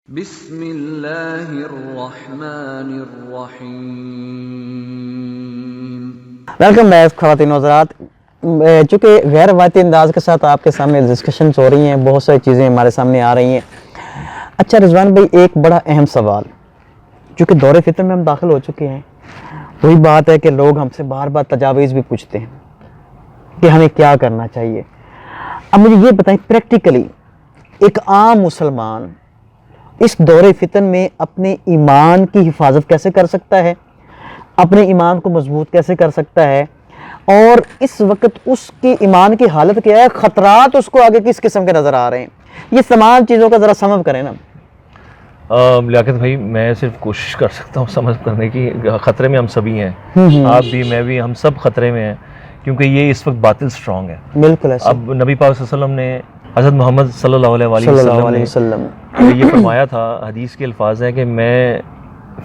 بسم اللہ الرحمن الرحیم۔ ویلکم بیک خواتین و حضرات، چونکہ غیر روایتی انداز کے ساتھ آپ کے سامنے ڈسکشنز ہو رہی ہیں، بہت ساری چیزیں ہمارے سامنے آ رہی ہیں۔ اچھا رضوان بھائی، ایک بڑا اہم سوال، چونکہ دور فتن میں ہم داخل ہو چکے ہیں، وہی بات ہے کہ لوگ ہم سے بار بار تجاویز بھی پوچھتے ہیں کہ ہمیں کیا کرنا چاہیے۔ اب مجھے یہ بتائیں پریکٹیکلی ایک عام مسلمان اس دور فتن میں اپنے ایمان کی حفاظت کیسے کر سکتا ہے، اپنے ایمان کو مضبوط کیسے کر سکتا ہے، اور اس وقت اس کے ایمان کی حالت کیا ہے، خطرات اس کو آگے کس قسم کے نظر آ رہے ہیں، یہ تمام چیزوں کا ذرا سمجھ کریں نا۔ لیاقت بھائی، میں صرف کوشش کر سکتا ہوں سمجھ کرنے کی، خطرے میں ہم سبھی ہیں، آپ بھی، میں بھی، ہم سب خطرے میں ہیں، کیونکہ یہ اس وقت باطل سٹرونگ ہے۔ بالکل ایسا۔ اب نبی پاک صلی اللہ علیہ وسلم نے، حضرت محمد صلی اللہ علیہ وسلم نے یہ فرمایا تھا، حدیث کے الفاظ ہیں کہ میں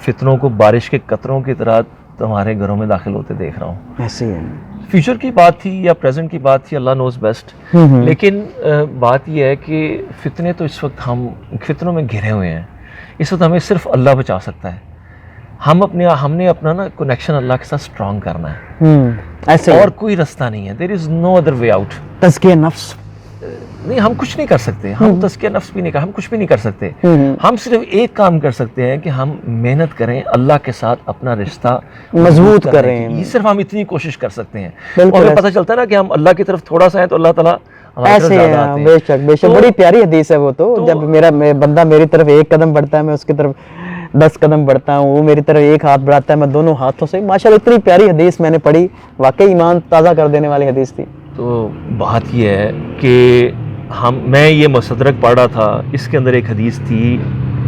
فتنوں کو بارش کے قطروں کی طرح تمہارے گھروں میں داخل ہوتے دیکھ رہا ہوں۔ ایسے ہی ہے، فیوچر کی بات تھی یا پریزنٹ کی بات تھی، اللہ نوز بیسٹ، لیکن بات یہ ہے کہ فتنے تو اس وقت ہم فتنوں میں گھرے ہوئے ہیں، اس وقت ہمیں صرف اللہ بچا سکتا ہے۔ ہم نے اپنا نا کنیکشن اللہ کے ساتھ سٹرونگ کرنا ہے، ایسے اور کوئی رستہ نہیں ہے، دیر از نو ادر وے آؤٹ۔ تزکیہ نفس نہیں، ہم کچھ نہیں کر سکتے، ہم تزکیہ نفس بھی نہیں ہم کچھ بھی نہیں کر سکتے، ہم صرف ایک کام کر سکتے ہیں کہ ہم محنت کریں، اللہ کے ساتھ اپنا رشتہ مضبوط کریں، یہ صرف ہم اتنی کوشش کر سکتے ہیں۔ اور ہمیں پتہ چلتا ہے نا کہ ہم اللہ کی طرف تھوڑا سا ہیں تو اللہ تعالیٰ ایسے ہیں، بے شک بے شک، بڑی پیاری حدیث ہے وہ تو، جب میرا بندہ میری طرف ایک قدم بڑھتا ہے میں اس کی طرف 10 قدم بڑھتا ہوں، وہ میری طرف ایک ہاتھ بڑھاتا ہے میں دونوں ہاتھوں سے، ماشاءاللہ اتنی پیاری حدیث میں نے پڑھی، واقعی ایمان تازہ کر دینے والی حدیث تھی۔ تو بات یہ ہے کہ میں یہ مستدرک پڑھ رہا تھا، اس کے اندر ایک حدیث تھی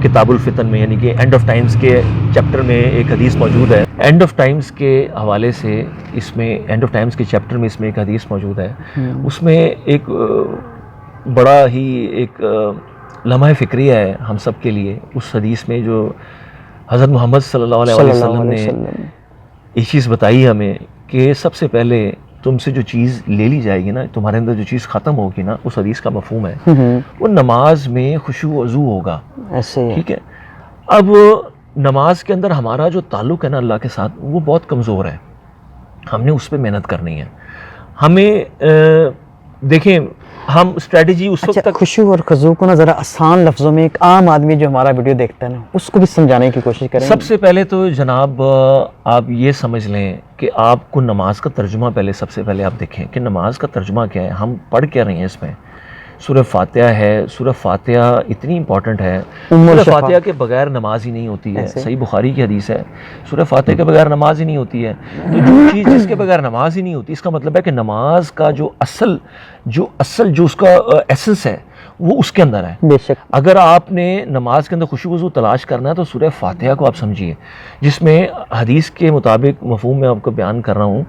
کتاب الفتن میں، یعنی کہ اینڈ آف ٹائمز کے چیپٹر میں ایک حدیث موجود ہے۔ اینڈ آف ٹائمز کے حوالے سے اس میں، اینڈ آف ٹائمز کے چیپٹر میں اس میں ایک حدیث موجود ہے، اس میں ایک بڑا ہی ایک لمحہ فکریہ ہے ہم سب کے لیے۔ اس حدیث میں جو حضرت محمد صلی اللہ علیہ وسلم نے ایک چیز بتائی ہمیں کہ سب سے پہلے تم سے جو چیز لے لی جائے گی نا، تمہارے اندر جو چیز ختم ہوگی نا، اس حدیث کا مفہوم ہے وہ نماز میں خشوع و وضو ہوگا، ٹھیک ہے۔ اب نماز کے اندر ہمارا جو تعلق ہے نا اللہ کے ساتھ، وہ بہت کمزور ہے، ہم نے اس پہ محنت کرنی ہے۔ ہمیں دیکھیں، ہم اسٹریٹجی اس وقت تک، خشوع اور خضوع کو نا ذرا آسان لفظوں میں ایک عام آدمی جو ہمارا ویڈیو دیکھتا ہے نا اس کو بھی سمجھانے کی کوشش کریں۔ سب سے پہلے تو جناب آپ یہ سمجھ لیں کہ آپ کو نماز کا ترجمہ پہلے، سب سے پہلے آپ دیکھیں کہ نماز کا ترجمہ کیا ہے، ہم پڑھ کیا رہے ہیں۔ اس میں سورہ فاتحہ ہے، سورہ فاتحہ اتنی امپورٹنٹ ہے، سورہ فاتحہ کے بغیر نماز ہی نہیں ہوتی ہے، صحیح بخاری کی حدیث ہے، سورہ فاتحہ کے بغیر نماز ہی نہیں ہوتی ہے۔ تو جو چیز جس کے بغیر نماز ہی نہیں ہوتی، اس کا مطلب ہے کہ نماز کا جو اصل جو اس کا ایسنس ہے وہ اس کے اندر ہے۔ بے شک، اگر آپ نے نماز کے اندر خشوع و وضو تلاش کرنا ہے تو سورہ فاتحہ کو آپ سمجھیے، جس میں حدیث کے مطابق مفہوم میں آپ کو بیان کر رہا ہوں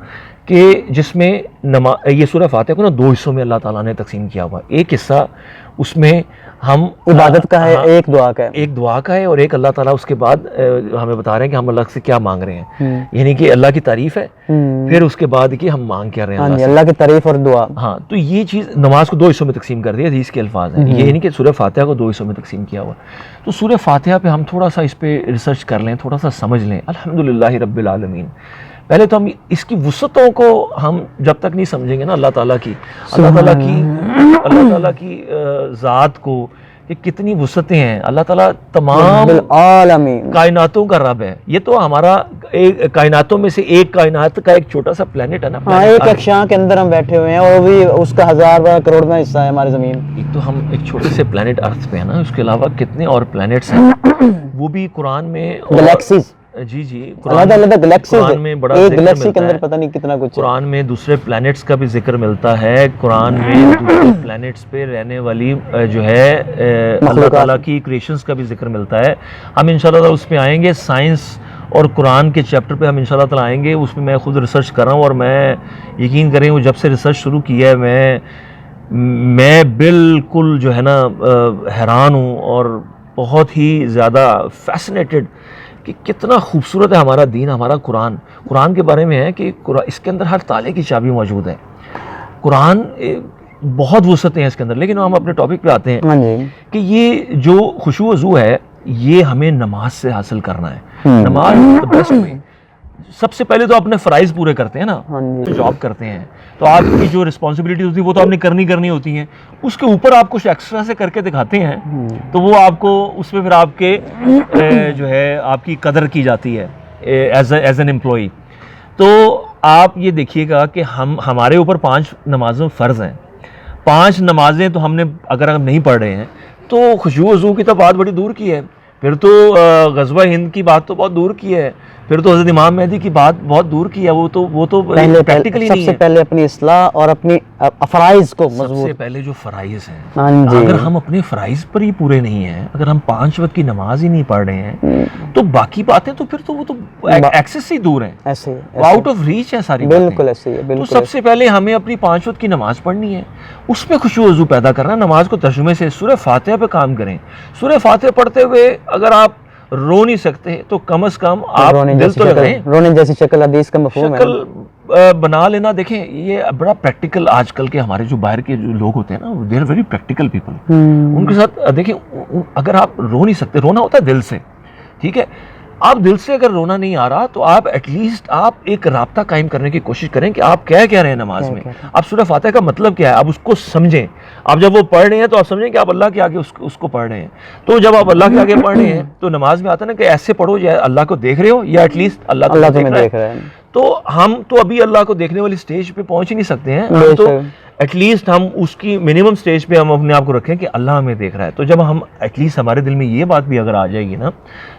کہ جس میں یہ سورہ فاتحہ کو نا 2 حصوں میں اللہ تعالیٰ نے تقسیم کیا ہوا ہے۔ ایک حصہ اس میں ہم عبادت کا ہے، ایک دعا کا ہے، ایک دعا کا ہے، اور ایک اللہ تعالیٰ اس کے بعد ہمیں بتا رہے ہیں کہ ہم اللہ سے کیا مانگ رہے ہیں، یعنی کہ اللہ کی تعریف ہے، پھر اس کے بعد کہ ہم مانگ کیا رہے ہیں اللہ کی تعریف اور دعا۔ ہاں، تو یہ چیز نماز کو 2 حصوں میں تقسیم کر دی، حدیث کے الفاظ ہیں، یہ نہیں کہ سورہ فاتحہ کو 2 حصوں میں تقسیم کیا ہوا۔ تو سورہ فاتحہ پہ ہم تھوڑا سا اس پہ ریسرچ کر لیں، تھوڑا سا سمجھ لیں۔ الحمدللہ رب العالمین، پہلے تو ہم اس کی وسعتوں کو ہم جب تک نہیں سمجھیں گے نا، اللہ تعالیٰ کی ذات کو کہ کتنی وسعتیں ہیں، اللہ تعالیٰ تمام کائناتوں کا رب ہے۔ یہ تو ہمارا کائناتوں میں سے ایک کائنات کا ایک چھوٹا سا پلانٹ ہے نا، ایک شاہ کے اندر ہم بیٹھے ہوئے ہیں، اور وہ بھی اس کا 1000 کروڑواں حصہ ہے ہماری زمین۔ ایک تو ہم ایک چھوٹے سے پلانٹ ارتھ پہ ہے نا، اس کے علاوہ کتنے اور پلانٹس ہیں، وہ بھی قرآن میں، گلیکسیز، جی الگ الگ گلیکسیز، قرآن میں بڑا ایک ذکر گلیکسی کے ملتا اندر ہے، پتہ نہیں کتنا کچھ ہے۔ قرآن میں دوسرے پلانٹس کا بھی ذکر ملتا ہے، قرآن میں دوسرے پلانٹس پہ رہنے والی جو ہے اللہ تعالیٰ کی کریشنز کا بھی ذکر ملتا ہے۔ ہم انشاءاللہ اس پہ آئیں گے، سائنس اور قرآن کے چیپٹر پہ ہم انشاءاللہ تعالیٰ آئیں گے۔ اس میں میں خود ریسرچ کر رہا ہوں، اور میں یقین کریں وہ جب سے ریسرچ شروع کی ہے میں بالکل جو ہے نا حیران ہوں، اور بہت ہی زیادہ فیسنیٹڈ کہ کتنا خوبصورت ہے ہمارا دین، ہمارا قرآن کے بارے میں ہے کہ اس کے اندر ہر تالے کی چابی موجود ہے۔ قرآن بہت وسعتیں ہیں اس کے اندر. لیکن ہم اپنے ٹاپک پہ آتے ہیں ہاں جی کہ یہ جو خشوع و وضو ہے یہ ہمیں نماز سے حاصل کرنا ہے. نماز بیسٹ میں سب سے پہلے تو اپنے فرائض پورے کرتے ہیں نا, جاب کرتے ہیں تو آپ کی جو رسپانسبلٹی ہوتی ہے وہ تو آپ نے کرنی ہوتی ہیں, اس کے اوپر آپ کچھ ایکسٹرا سے کر کے دکھاتے ہیں تو وہ آپ کو اس پہ پھر آپ کے جو ہے آپ کی قدر کی جاتی ہے ایز این امپلائی. تو آپ یہ دیکھیے گا کہ ہمارے اوپر 5 نمازیں فرض ہیں. 5 نمازیں تو ہم نے اگر ہم نہیں پڑھ رہے ہیں تو خشوع و وضو کی تو بات بڑی دور کی ہے, پھر تو غزوہ ہند کی بات تو بہت دور کی ہے, پھر تو حضرت امام مہدی کی بات بہت دور کی ہے. وہ تو پریکٹیکلی نہیں ہے. سب سے پہلے اپنی اصلاح اور اپنی فرائض کو مضبوط, سب سے پہلے جو فرائض ہیں اگر ہم اپنے فرائض پر ہی پورے نہیں ہیں, اگر ہم 5 وقت کی نماز ہی نہیں پڑھ رہے ہیں تو باقی باتیں تو پھر تو وہ تو ایکسس سے ہی دور ہیں, ایسے آؤٹ آف ریچ ہیں ساری باتیں. بالکل ایسے ہی. تو سب سے پہلے ہمیں اپنی 5 وقت کی نماز پڑھنی ہے, اس پہ خشوع و وضو پیدا کرنا. نماز کو ترجمے سے سورہ فاتحہ پہ کام کریں. سورہ فاتحہ پڑھتے ہوئے اگر آپ رو نہیں سکتے تو کم از کم آپ دل تو لگائیں. رونے جیسی شکل حدیث کا مفہوم ہے, شکل بنا لینا. دیکھیں یہ بڑا پریکٹیکل آج کل کے ہمارے جو باہر کے جو لوگ ہوتے ہیں نا, they are very practical people. ان کے ساتھ دیکھیں اگر آپ رو نہیں سکتے, رونا ہوتا ہے دل سے, ٹھیک ہے, آپ دل سے اگر رونا نہیں آ رہا تو آپ ایٹ لیسٹ آپ ایک رابطہ قائم کرنے کی کوشش کریں کہ آپ کیا کہہ رہے ہیں نماز میں, آپ سورہ فاتحہ کا مطلب کیا ہے آپ اس کو سمجھیں. آپ جب وہ پڑھ رہے ہیں تو آپ سمجھیں کہ آپ اللہ کے آگے اس کو پڑھ رہے ہیں. تو جب آپ اللہ کے آگے پڑھ رہے ہیں تو نماز میں آتا ہے نا کہ ایسے پڑھو یا اللہ کو دیکھ رہے ہو یا ایٹ لیسٹ اللہ تمہیں دیکھ رہا ہے. تو ہم تو ابھی اللہ کو دیکھنے والی سٹیج پہ پہنچ ہی نہیں سکتے ہیں, ہم تو ایٹ لیسٹ ہم اس کی منیمم سٹیج پہ ہم اپنے آپ کو رکھیں کہ اللہ ہمیں دیکھ رہا ہے. تو جب ہم ایٹ لیسٹ ہمارے دل میں یہ بات بھی اگر آ جائے گی نا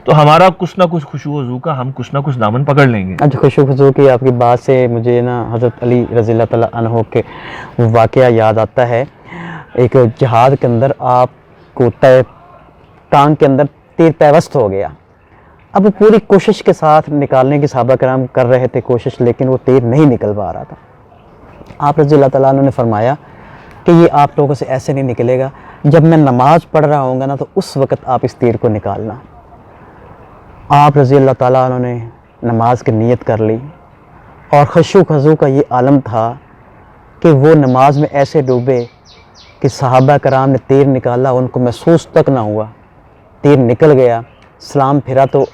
تو ہمارا کچھ نہ کچھ خشوع و وضو کا ہم کچھ نہ کچھ دامن پکڑ لیں گے. اچھا, خشوع و وضو کی آپ کی بات سے مجھے نا حضرت علی رضی اللہ تعالیٰ عنہ کے واقعہ یاد آتا ہے. ایک جہاد کے اندر آپ کو ٹانگ کے اندر تیر پیوست ہو گیا. اب پوری کوشش کے ساتھ نکالنے کی صحابہ کرام کر رہے تھے کوشش, لیکن وہ تیر نہیں نکل پا رہا تھا. آپ رضی اللہ تعالیٰ عنہ نے فرمایا کہ یہ آپ لوگوں سے ایسے نہیں نکلے گا, جب میں نماز پڑھ رہا ہوں گا نا تو اس وقت آپ اس تیر کو نکالنا. آپ رضی اللہ تعالیٰ عنہ نے نماز کی نیت کر لی اور خشوع و وضو کا یہ عالم تھا کہ وہ نماز میں ایسے ڈوبے کہ صحابہ کرام نے تیر نکالا, ان کو محسوس تک نہ ہوا, تیر نکل گیا. سلام پھرا تو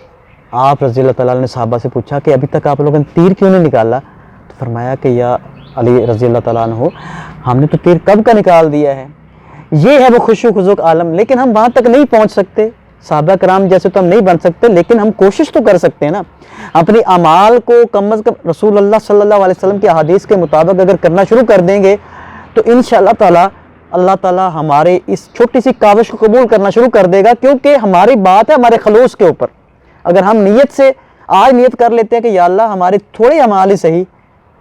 آپ رضی اللہ تعالیٰ نے صحابہ سے پوچھا کہ ابھی تک آپ لوگوں نے تیر کیوں نہیں نکالا؟ تو فرمایا کہ یا علی رضی اللہ تعالیٰ عنہ, ہم نے تو تیر کب کا نکال دیا ہے. یہ ہے وہ خشوع و وضو کا عالم, لیکن ہم وہاں تک نہیں پہنچ سکتے. صحابہ کرام جیسے تو ہم نہیں بن سکتے, لیکن ہم کوشش تو کر سکتے ہیں نا. اپنی اعمال کو کم از کم رسول اللہ صلی اللہ علیہ وسلم کی احادیث کے مطابق اگر کرنا شروع کر دیں گے تو انشاءاللہ تعالیٰ اللہ تعالیٰ ہمارے اس چھوٹی سی کاوش کو قبول کرنا شروع کر دے گا, کیونکہ ہماری بات ہے ہمارے خلوص کے اوپر. اگر ہم نیت سے آج نیت کر لیتے ہیں کہ یا اللہ ہمارے تھوڑے اعمال ہی صحیح,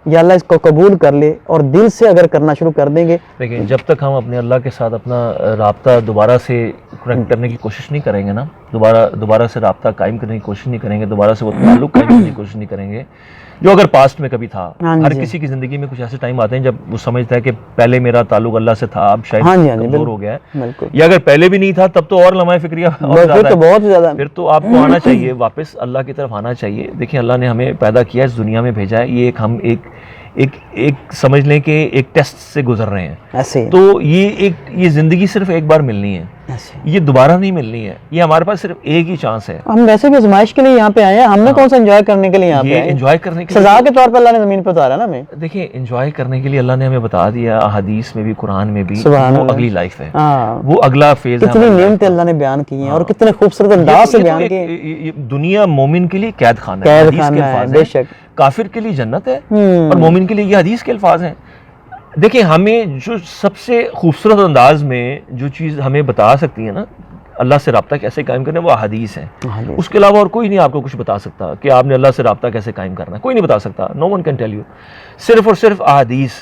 یا اللہ اس کو قبول کر لے, اور دل سے اگر کرنا شروع کر دیں گے. لیکن جب تک ہم اپنے اللہ کے ساتھ اپنا رابطہ دوبارہ سے کنیکٹ کرنے کی کوشش نہیں کریں گے نا, دوبارہ سے رابطہ قائم کرنے کی کوشش نہیں کریں گے, دوبارہ سے وہ تعلق قائم کرنے کی کوشش نہیں کریں گے جو اگر پاسٹ میں کبھی تھا. ہر کسی کی زندگی میں کچھ ایسے ٹائم آتے ہیں جب وہ سمجھتا ہے کہ پہلے میرا تعلق اللہ سے تھا, اب شاید کمزور ہو گیا ہے, یا اگر پہلے بھی نہیں تھا تب تو اور لمحہ فکریہ بہت زیادہ, پھر تو آپ کو آنا چاہیے واپس اللہ کی طرف آنا چاہیے. دیکھیں اللہ نے ہمیں پیدا کیا, اس دنیا میں بھیجا ہے, یہ ہم ایک سمجھ لیں کہ ایک ٹیسٹ سے گزر رہے ہیں. تو یہ زندگی صرف ایک بار ملنی ہے, یہ دوبارہ نہیں ملنی ہے, یہ ہمارے پاس صرف ایک ہی چانس ہے. ہم ویسے بھی آزمائش کے لیے یہاں پہ آئے ہیں, ہم نے کون سا انجوائے کرنے کے لیے یہاں پہ آئے ہیں؟ انجوائے کرنے کے سزا کے طور پر اللہ نے زمین پہ اتارا نا ہمیں. دیکھیں انجوائے کرنے کے لیے اللہ نے ہمیں بتا دیا حدیث میں بھی قرآن میں بھی, وہ اگلی لائف ہے, وہ اگلا فیز ہے. کتنی نعمتیں اللہ نے بیان کی ہیں اور کتنے خوبصورت انداز سے بیان کی. دنیا مومن کے لیے قید خانہ ہے, بے شک, کافر کے لیے جنت ہے, اور مومن کے لیے یہ حدیث کے الفاظ ہیں. دیکھیں ہمیں جو سب سے خوبصورت انداز میں جو چیز ہمیں بتا سکتی ہے نا اللہ سے رابطہ کیسے قائم کرنا ہے, وہ احادیث ہیں. اس کے علاوہ اور کوئی نہیں آپ کو کچھ بتا سکتا کہ آپ نے اللہ سے رابطہ کیسے قائم کرنا ہے, کوئی نہیں بتا سکتا. نو ون کین ٹیل یو. صرف اور صرف احادیث,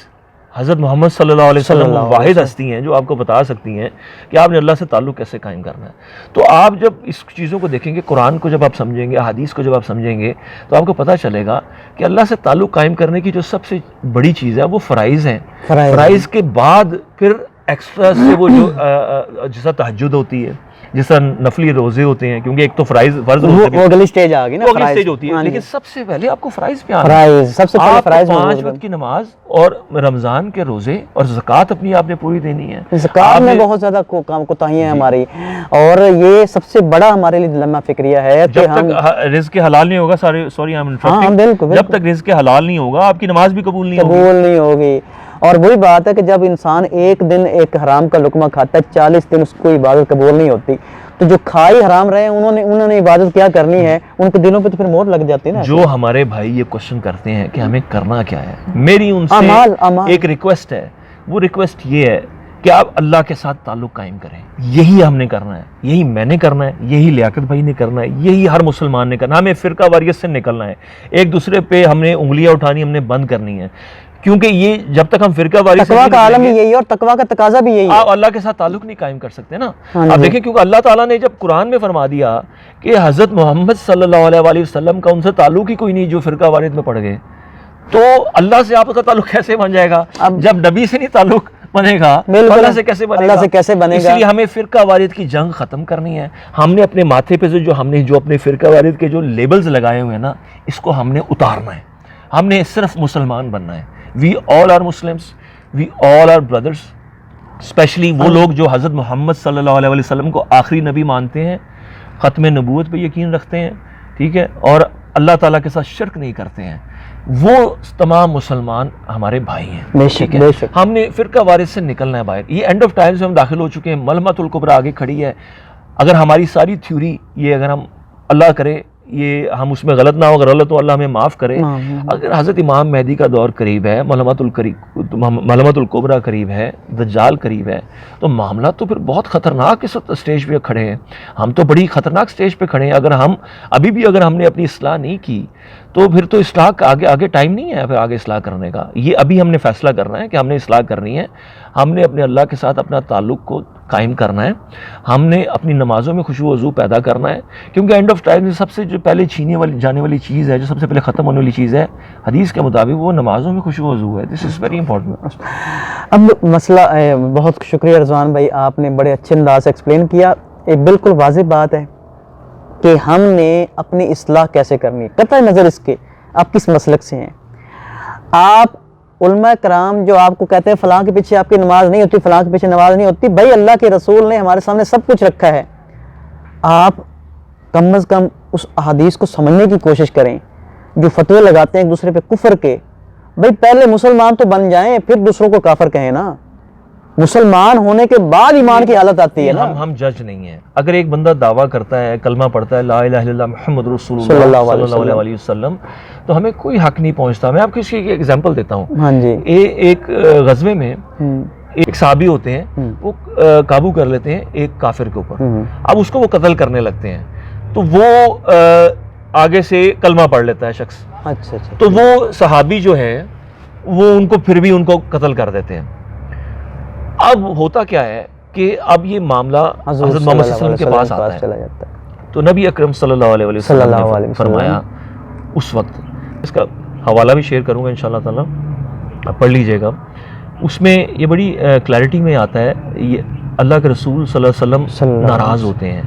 حضرت محمد صلی اللہ علیہ وسلم واحد ہستی ہیں جو آپ کو بتا سکتی ہیں کہ آپ نے اللہ سے تعلق کیسے قائم کرنا ہے. تو آپ جب اس چیزوں کو دیکھیں گے, قرآن کو جب آپ سمجھیں گے, حدیث کو جب آپ سمجھیں گے, تو آپ کو پتہ چلے گا کہ اللہ سے تعلق قائم کرنے کی جو سب سے بڑی چیز ہے وہ فرائض ہیں. فرائض کے بعد پھر ایکسٹرا سے وہ جو جیسا تہجد ہوتی ہے، جیسا نفلی روزے ہوتے ہیں، کیونکہ ایک تو فرض وہ اگلی سٹیج آ گئی نا، وہ اگلی سٹیج ہوتی ہے، لیکن سب سے پہلے آپ کو فرائض پہ آنا ہے. فرائض سب سے پہلے فرائض، 5 وقت کی نماز اور رمضان کے روزے اور زکوٰۃ اپنی آپ نے پوری دینی ہے. زکوٰۃ میں بہت زیادہ کوتاہیاں ہیں ہماری، اور یہ سب سے بڑا ہمارے لیے لمحہ فکریہ ہے کہ جب تک رزق حلال نہیں ہوگا، سوری جب تک رزق حلال نہیں ہوگا آپ کی نماز بھی قبول نہیں ہوگی. اور وہی بات ہے کہ جب انسان ایک دن ایک حرام کا لقمہ کھاتا ہے 40 دن اس کو عبادت قبول نہیں ہوتی، تو جو کھائی حرام رہے انہوں نے عبادت کیا کرنی ہے، ان کے دلوں پہ تو پھر مہر لگ جاتی ہے نا. جو ہمارے بھائی یہ کوشچن کرتے ہیں کہ ہمیں کرنا کیا ہے، میری ان سے ایک ریکویسٹ ہے. وہ ریکویسٹ یہ ہے کہ آپ اللہ کے ساتھ تعلق قائم کریں. یہی ہم نے کرنا ہے، یہی میں نے کرنا ہے، یہی لیاقت بھائی نے کرنا ہے، یہی ہر مسلمان نے کرنا ہے. ہمیں فرقہ واریت سے نکلنا ہے، ایک دوسرے پہ ہم نے انگلیاں اٹھانی ہم نے بند کرنی ہے. کیونکہ یہ جب تک ہم فرقہ واریت تقویٰ کا عالم یہی ہے اور تقویٰ کا تقاضا بھی یہی ہے. آپ اللہ کے ساتھ تعلق نہیں قائم کر سکتے نا. آپ دیکھیں کیونکہ اللہ تعالیٰ نے جب قرآن میں فرما دیا کہ حضرت محمد صلی اللہ علیہ وسلم کا ان سے تعلق ہی کوئی نہیں جو فرقہ واریت میں پڑ گئے، تو اللہ سے آپ کا تعلق کیسے بن جائے گا؟ جب نبی سے نہیں تعلق بنے گا اللہ سے کیسے بنے گا؟ اس لیے ہمیں فرقہ واریت کی جنگ ختم کرنی ہے. ہم نے اپنے ماتھے پہ جو ہم نے جو اپنے فرقہ واریت کے جو لیبلز لگائے ہوئے ہیں نا، اس کو ہم نے اتارنا ہے. ہم نے صرف مسلمان بننا ہے. We all are Muslims, we all are brothers. Especially وہ لوگ جو حضرت محمد صلی اللہ علیہ وسلم کو آخری نبی مانتے ہیں، ختم نبوت پہ یقین رکھتے ہیں، ٹھیک ہے، اور اللہ تعالیٰ کے ساتھ شرک نہیں کرتے ہیں، وہ تمام مسلمان ہمارے بھائی ہیں. ٹھیک ہے، ہم نے فرقہ واریت سے نکلنا ہے باہر. یہ اینڈ آف ٹائمز میں ہم داخل ہو چکے ہیں. ملحمۃ الکبریٰ آگے کھڑی ہے. اگر ہماری ساری تھیوری یہ اگر ہم اللہ کرے یہ ہم اس میں غلط نہ ہو، اگر غلط ہو اللہ ہمیں معاف کرے. اگر حضرت امام مہدی کا دور قریب ہے، ملحمۃ الکبریٰ قریب ہے، دجال قریب ہے، تو معاملات تو پھر بہت خطرناک اس وقت اسٹیج پہ کھڑے ہیں. ہم تو بڑی خطرناک اسٹیج پہ کھڑے ہیں. اگر ہم ابھی بھی اگر ہم نے اپنی اصلاح نہیں کی تو پھر تو اصلاح آگے ٹائم نہیں ہے پھر آگے اصلاح کرنے کا. یہ ابھی ہم نے فیصلہ کرنا ہے کہ ہم نے اصلاح کرنی ہے. ہم نے اپنے اللہ کے ساتھ اپنا تعلق کو قائم کرنا ہے. ہم نے اپنی نمازوں میں خشوع و وضو پیدا کرنا ہے، کیونکہ اینڈ آف ٹائم سب سے جو پہلے جانے والی چیز ہے، جو سب سے پہلے ختم ہونے والی چیز ہے حدیث کے مطابق، وہ نمازوں میں خشوع و وضو ہے. دس از ویری امپورٹنٹ. اب مسئلہ بہت شکریہ رضوان بھائی، آپ نے بڑے اچھے انداز سے ایکسپلین کیا. ایک بالکل واضح بات ہے کہ ہم نے اپنی اصلاح کیسے کرنی، قطع نظر اس کے آپ کس مسلک سے ہیں. آپ علماء کرام جو آپ کو کہتے ہیں فلاں کے پیچھے آپ کی نماز نہیں ہوتی، فلاں کے پیچھے نماز نہیں ہوتی، بھائی اللہ کے رسول نے ہمارے سامنے سب کچھ رکھا ہے. آپ کم از کم اس احادیث کو سمجھنے کی کوشش کریں. جو فتوے لگاتے ہیں ایک دوسرے پہ کفر کے، بھائی پہلے مسلمان تو بن جائیں پھر دوسروں کو کافر کہیں نا. مسلمان ہونے کے بعد ایمان کی حالت آتی ہے نا. ہم جج نہیں ہیں. اگر ایک بندہ دعویٰ کرتا ہے، کلمہ پڑھتا ہے لا الہ الا اللہ محمد رسول اللہ صلی اللہ علیہ وسلم، تو ہمیں کوئی حق نہیں پہنچتا. میں آپ کو اس کی ایک ایگزامپل دیتا ہوں. ہاں جی. ایک غزوے میں ایک صحابی ہوتے ہیں، وہ قابو کر لیتے ہیں ایک کافر کے اوپر. اب اس کو وہ قتل کرنے لگتے ہیں، تو وہ آگے سے کلمہ پڑھ لیتا ہے شخص. اچھا. تو وہ صحابی جو ہے وہ ان کو پھر بھی ان کو قتل کر دیتے ہیں. اب ہوتا کیا ہے کہ اب یہ معاملہ حضرت محمد صلی اللہ علیہ وسلم کے پاس آتا ہے. تو نبی اکرم صلی اللہ علیہ وسلم نے فرمایا اس وقت، اس کا حوالہ بھی شیئر کروں گا انشاءاللہ تعالی، آپ پڑھ لیجئے گا. اس میں یہ بڑی کلیئرٹی میں آتا ہے. یہ اللہ کے رسول صلی اللہ علیہ وسلم ناراض ہوتے ہیں.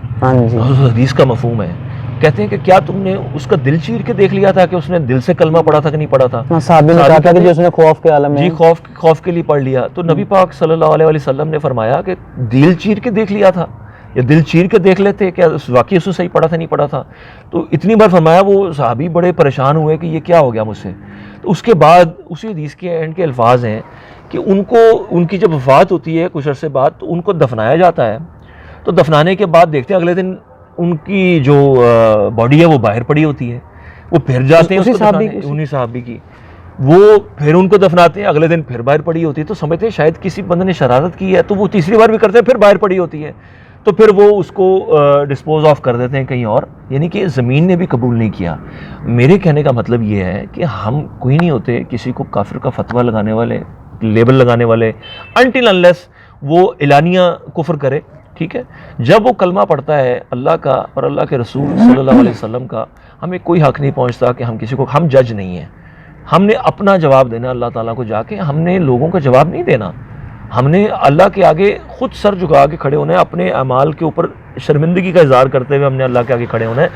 حدیث کا مفہوم ہے، کہتے ہیں کہ کیا تم نے اس کا دل چیر کے دیکھ لیا تھا کہ اس نے دل سے کلمہ پڑھا تھا کہ نہیں پڑھا تھا؟ صحابی نے کہا تھا کہ جو اس نے خوف کے عالم میں جی خوف کے لیے پڑھ لیا. تو نبی پاک صلی اللہ علیہ وسلم نے فرمایا کہ دل چیر کے دیکھ لیا تھا، یا دل چیر کے دیکھ لیتے کیا واقعی اس نے صحیح پڑھا تھا نہیں پڑھا تھا. تو اتنی بار فرمایا، وہ صحابی بڑے پریشان ہوئے کہ یہ کیا ہو گیا مجھ سے. تو اس کے بعد اسی حدیث کے اینڈ کے الفاظ ہیں کہ ان کی جب وفات ہوتی ہے کچھ عرصے بعد، تو ان کو دفنایا جاتا ہے. تو دفنانے کے بعد دیکھتے ہیں اگلے دن ان کی جو باڈی ہے وہ باہر پڑی ہوتی ہے. وہ پھر جاتے ہیں انہی صحابی کی، وہ پھر ان کو دفناتے ہیں، اگلے دن پھر باہر پڑی ہوتی ہے. تو سمجھتے ہیں شاید کسی بندے نے شرارت کی ہے، تو وہ تیسری بار بھی کرتے ہیں، پھر باہر پڑی ہوتی ہے. تو پھر وہ اس کو ڈسپوز آف کر دیتے ہیں کہیں اور. یعنی کہ زمین نے بھی قبول نہیں کیا. میرے کہنے کا مطلب یہ ہے کہ ہم کوئی نہیں ہوتے کسی کو کافر کا فتویٰ لگانے والے، لیبل لگانے والے، انٹل انلیس وہ اعلانیہ کفر کرے. ٹھیک ہے، جب وہ کلمہ پڑھتا ہے اللہ کا اور اللہ کے رسول صلی اللہ علیہ وسلم کا، ہمیں کوئی حق نہیں پہنچتا کہ ہم کسی کو، ہم جج نہیں ہیں. ہم نے اپنا جواب دینا اللہ تعالیٰ کو جا کے. ہم نے لوگوں کا جواب نہیں دینا. ہم نے اللہ کے آگے خود سر جھکا کے کھڑے ہونا ہے, اپنے اعمال کے اوپر شرمندگی کا اظہار کرتے ہوئے ہم نے اللہ کے آگے کھڑے ہونا ہے,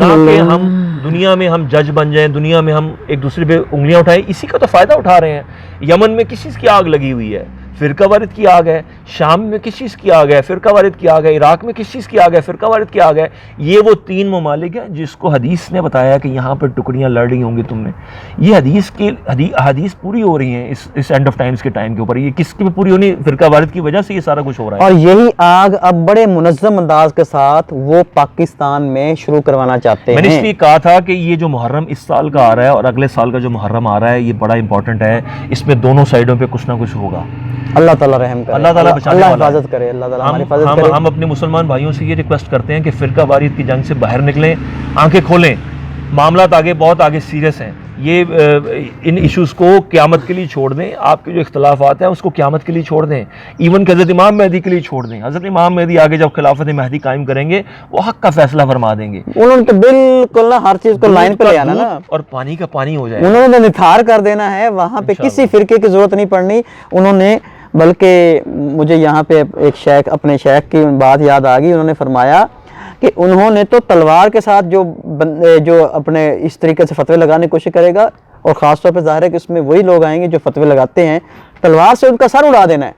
نہ کہ ہم دنیا میں ہم جج بن جائیں, دنیا میں ہم ایک دوسرے پہ انگلیاں اٹھائیں. اسی کا تو فائدہ اٹھا رہے ہیں. یمن میں کس چیز کی آگ لگی ہوئی ہے؟ فرقہ وارد کی آگ ہے. شام میں کس چیز کی آگ ہے؟ فرقہ وارد کی آگ ہے. عراق میں کس چیز کی آگ ہے؟ فرقہ وارد کی آگ ہے. یہ وہ 3 ممالک ہیں جس کو حدیث نے بتایا کہ یہاں پر ٹکڑیاں لڑ رہی ہوں گی تم میں. یہ حدیث پوری ہو رہی ہیں اس اینڈ آف ٹائمز کے ٹائم کے اوپر. یہ کس کی پوری ہونی؟ فرقہ وارد کی وجہ سے یہ سارا کچھ ہو رہا ہے. اور یہی آگ اب بڑے منظم انداز کے ساتھ وہ پاکستان میں شروع کروانا چاہتے ہیں. میں نے اس لیے کہا تھا کہ یہ جو محرم اس سال کا آ رہا ہے اور اگلے سال کا جو محرم آ رہا ہے, یہ بڑا امپورٹنٹ ہے. اس میں دونوں سائڈوں پہ کچھ نہ کچھ ہوگا. اللہ تعالیٰ رحم کرے, اللہ تعالیٰ بچانے اللہ والا ہے. حفاظت کرے, اللہ تعالیٰ ہماری حفاظت کرے. ہم اپنے مسلمان بھائیوں سے یہ ریکویسٹ کرتے ہیں کہ فرقہ واریت کی جنگ سے باہر نکلیں, آنکھیں کھولیں. معاملات آگے بہت آگے سیریس ہیں. یہ ان ایشوز کو قیامت کے لیے چھوڑ دیں. آپ کے جو اختلافات ہیں اس کو قیامت کے لیے چھوڑ دیں. ایون کہ حضرت امام مہدی کے لیے چھوڑ دیں. حضرت امام مہدی آگے جب خلافت مہدی قائم کریں گے وہ حق کا فیصلہ فرما دیں گے. انہوں نے تو بالکل نا ہر چیز کو لائن پہ لے آنا نا, اور پانی کا پانی ہو جائے. انہوں نے نتھار کر دینا ہے. وہاں پہ کسی فرقے کی ضرورت نہیں پڑنی. انہوں نے بلکہ مجھے یہاں پہ ایک شیخ, اپنے شیخ کی بات یاد آ گئی. انہوں نے فرمایا کہ انہوں نے تو تلوار کے ساتھ جو اپنے اس طریقے سے فتوے لگانے کی کوشش کرے گا, اور خاص طور پہ ظاہر ہے کہ اس میں وہی لوگ آئیں گے جو فتوے لگاتے ہیں, تلوار سے ان کا سر اڑا دینا ہے.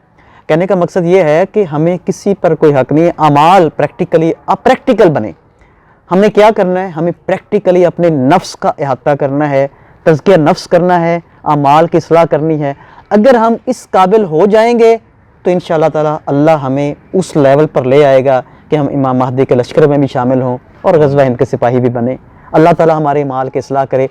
کہنے کا مقصد یہ ہے کہ ہمیں کسی پر کوئی حق نہیں ہے. اعمال پریکٹیکل بنے. ہم نے کیا کرنا ہے؟ ہمیں پریکٹیکلی اپنے نفس کا احاطہ کرنا ہے, تزکیہ نفس کرنا ہے, اعمال کی اصلاح کرنی ہے. اگر ہم اس قابل ہو جائیں گے تو انشاءاللہ تعالی اللہ ہمیں اس لیول پر لے آئے گا کہ ہم امام مہدی کے لشکر میں بھی شامل ہوں اور غزوہ ہند کے سپاہی بھی بنیں. اللہ تعالی ہمارے اعمال کی اصلاح کرے.